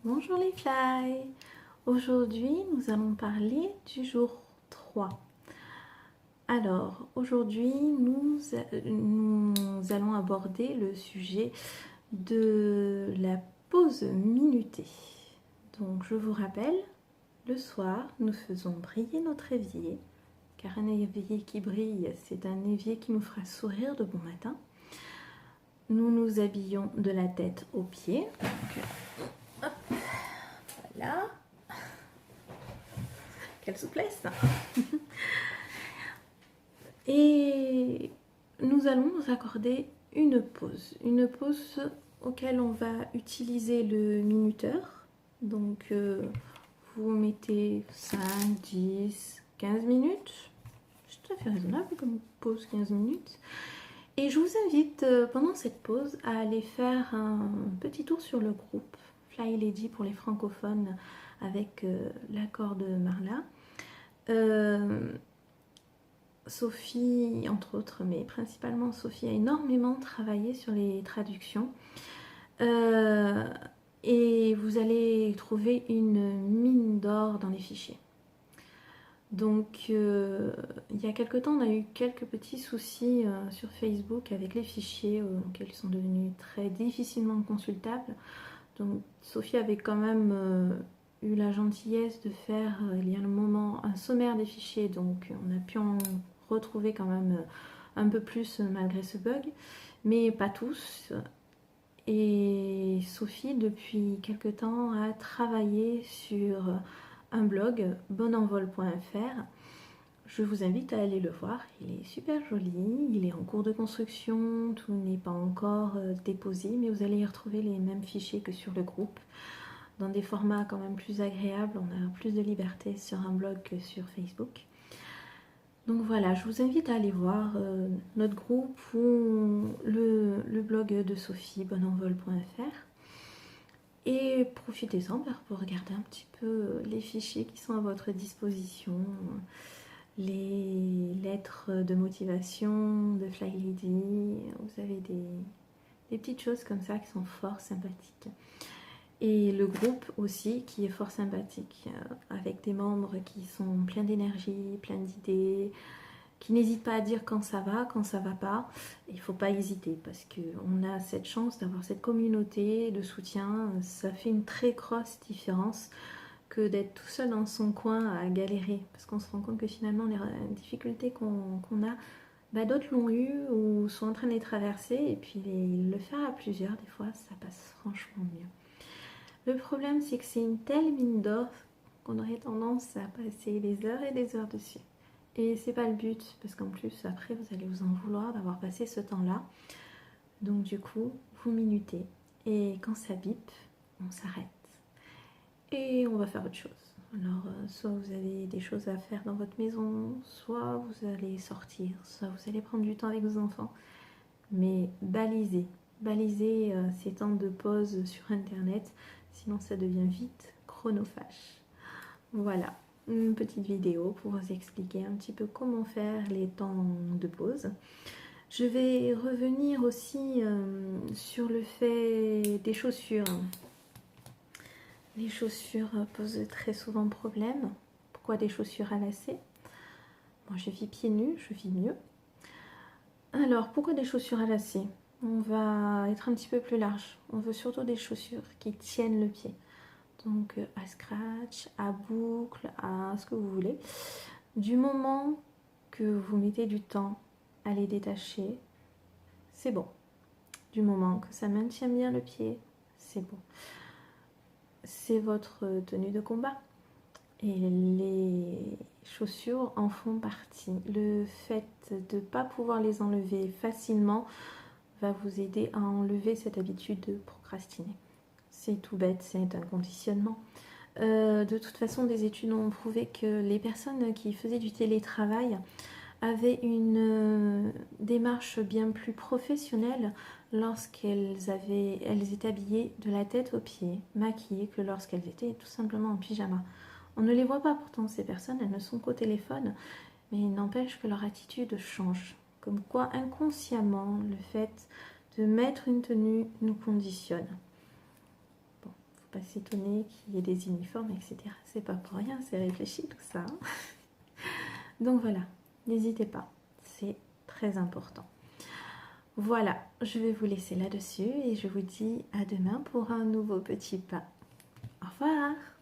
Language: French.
Bonjour les fly. Aujourd'hui nous allons parler du jour 3. Alors aujourd'hui nous allons aborder le sujet de la pause minutée. Donc je vous rappelle, le soir nous faisons briller notre évier, car un évier qui brille c'est un évier qui nous fera sourire de bon matin. Nous nous habillons de la tête aux pieds. Donc, hop, voilà. Quelle souplesse! Et nous allons nous accorder une pause auquel on va utiliser le minuteur. Donc vous mettez 5, 10, 15 minutes. C'est tout à fait raisonnable comme pause 15 minutes. Et je vous invite pendant cette pause à aller faire un petit tour sur le groupe Fly Lady pour les francophones avec l'accord de Marla. Sophie, entre autres, mais principalement Sophie, a énormément travaillé sur les traductions. Et vous allez trouver une mine d'or dans les fichiers. Donc, il y a quelque temps, on a eu quelques petits soucis sur Facebook avec les fichiers, qui sont devenus très difficilement consultables. Donc, Sophie avait quand même eu la gentillesse de faire, il y a un moment, un sommaire des fichiers. Donc, on a pu en retrouver quand même un peu plus malgré ce bug, mais pas tous. Et Sophie, depuis quelque temps, a travaillé sur un blog, bonenvol.fr. Je vous invite à aller le voir, il est super joli, il est en cours de construction, tout n'est pas encore déposé, mais vous allez y retrouver les mêmes fichiers que sur le groupe, dans des formats quand même plus agréables. On a plus de liberté sur un blog que sur Facebook. Donc voilà, je vous invite à aller voir notre groupe ou le blog de Sophie, bonenvol.fr. Et profitez-en pour regarder un petit peu les fichiers qui sont à votre disposition, les lettres de motivation de Fly Lady. Vous avez des petites choses comme ça qui sont fort sympathiques. Et le groupe aussi qui est fort sympathique, avec des membres qui sont pleins d'énergie, pleins d'idées, qui n'hésitent pas à dire quand ça va pas. Il ne faut pas hésiter parce qu'on a cette chance d'avoir cette communauté de soutien. Ça fait une très grosse différence que d'être tout seul dans son coin à galérer, parce qu'on se rend compte que finalement les difficultés qu'on a, d'autres l'ont eu ou sont en train de les traverser, et puis le faire à plusieurs, des fois ça passe franchement mieux. Le problème c'est que c'est une telle mine d'or qu'on aurait tendance à passer des heures et des heures dessus. Et c'est pas le but, parce qu'en plus après vous allez vous en vouloir d'avoir passé ce temps-là. Donc du coup, vous minutez. Et quand ça bip, on s'arrête. Et on va faire autre chose. Alors, soit vous avez des choses à faire dans votre maison, soit vous allez sortir, soit vous allez prendre du temps avec vos enfants. Mais balisez. Balisez ces temps de pause sur Internet, sinon ça devient vite chronophage. Voilà, une petite vidéo pour vous expliquer un petit peu comment faire les temps de pause. Je vais revenir aussi sur le fait des chaussures. Les chaussures posent très souvent problème. Pourquoi des chaussures à lacets? Moi, je vis pieds nus, je vis mieux. Alors, pourquoi des chaussures à lacets? On va être un petit peu plus large. On veut surtout des chaussures qui tiennent le pied. Donc, à scratch, à boucle, à ce que vous voulez. Du moment que vous mettez du temps à les détacher, c'est bon. Du moment que ça maintient bien le pied, c'est bon. C'est votre tenue de combat. Et les chaussures en font partie. Le fait de ne pas pouvoir les enlever facilement va vous aider à enlever cette habitude de procrastiner. C'est tout bête, c'est un conditionnement. De toute façon, des études ont prouvé que les personnes qui faisaient du télétravail avaient une démarche bien plus professionnelle lorsqu'elles étaient habillées de la tête aux pieds, maquillées, que lorsqu'elles étaient tout simplement en pyjama. On ne les voit pas pourtant, ces personnes, elles ne sont qu'au téléphone, mais il n'empêche que leur attitude change. Comme quoi, inconsciemment, le fait de mettre une tenue nous conditionne. Bon, pas s'étonner qu'il y ait des uniformes, etc. C'est pas pour rien, c'est réfléchi tout ça. Hein. Donc voilà, n'hésitez pas, c'est très important. Voilà, je vais vous laisser là-dessus et je vous dis à demain pour un nouveau petit pas. Au revoir.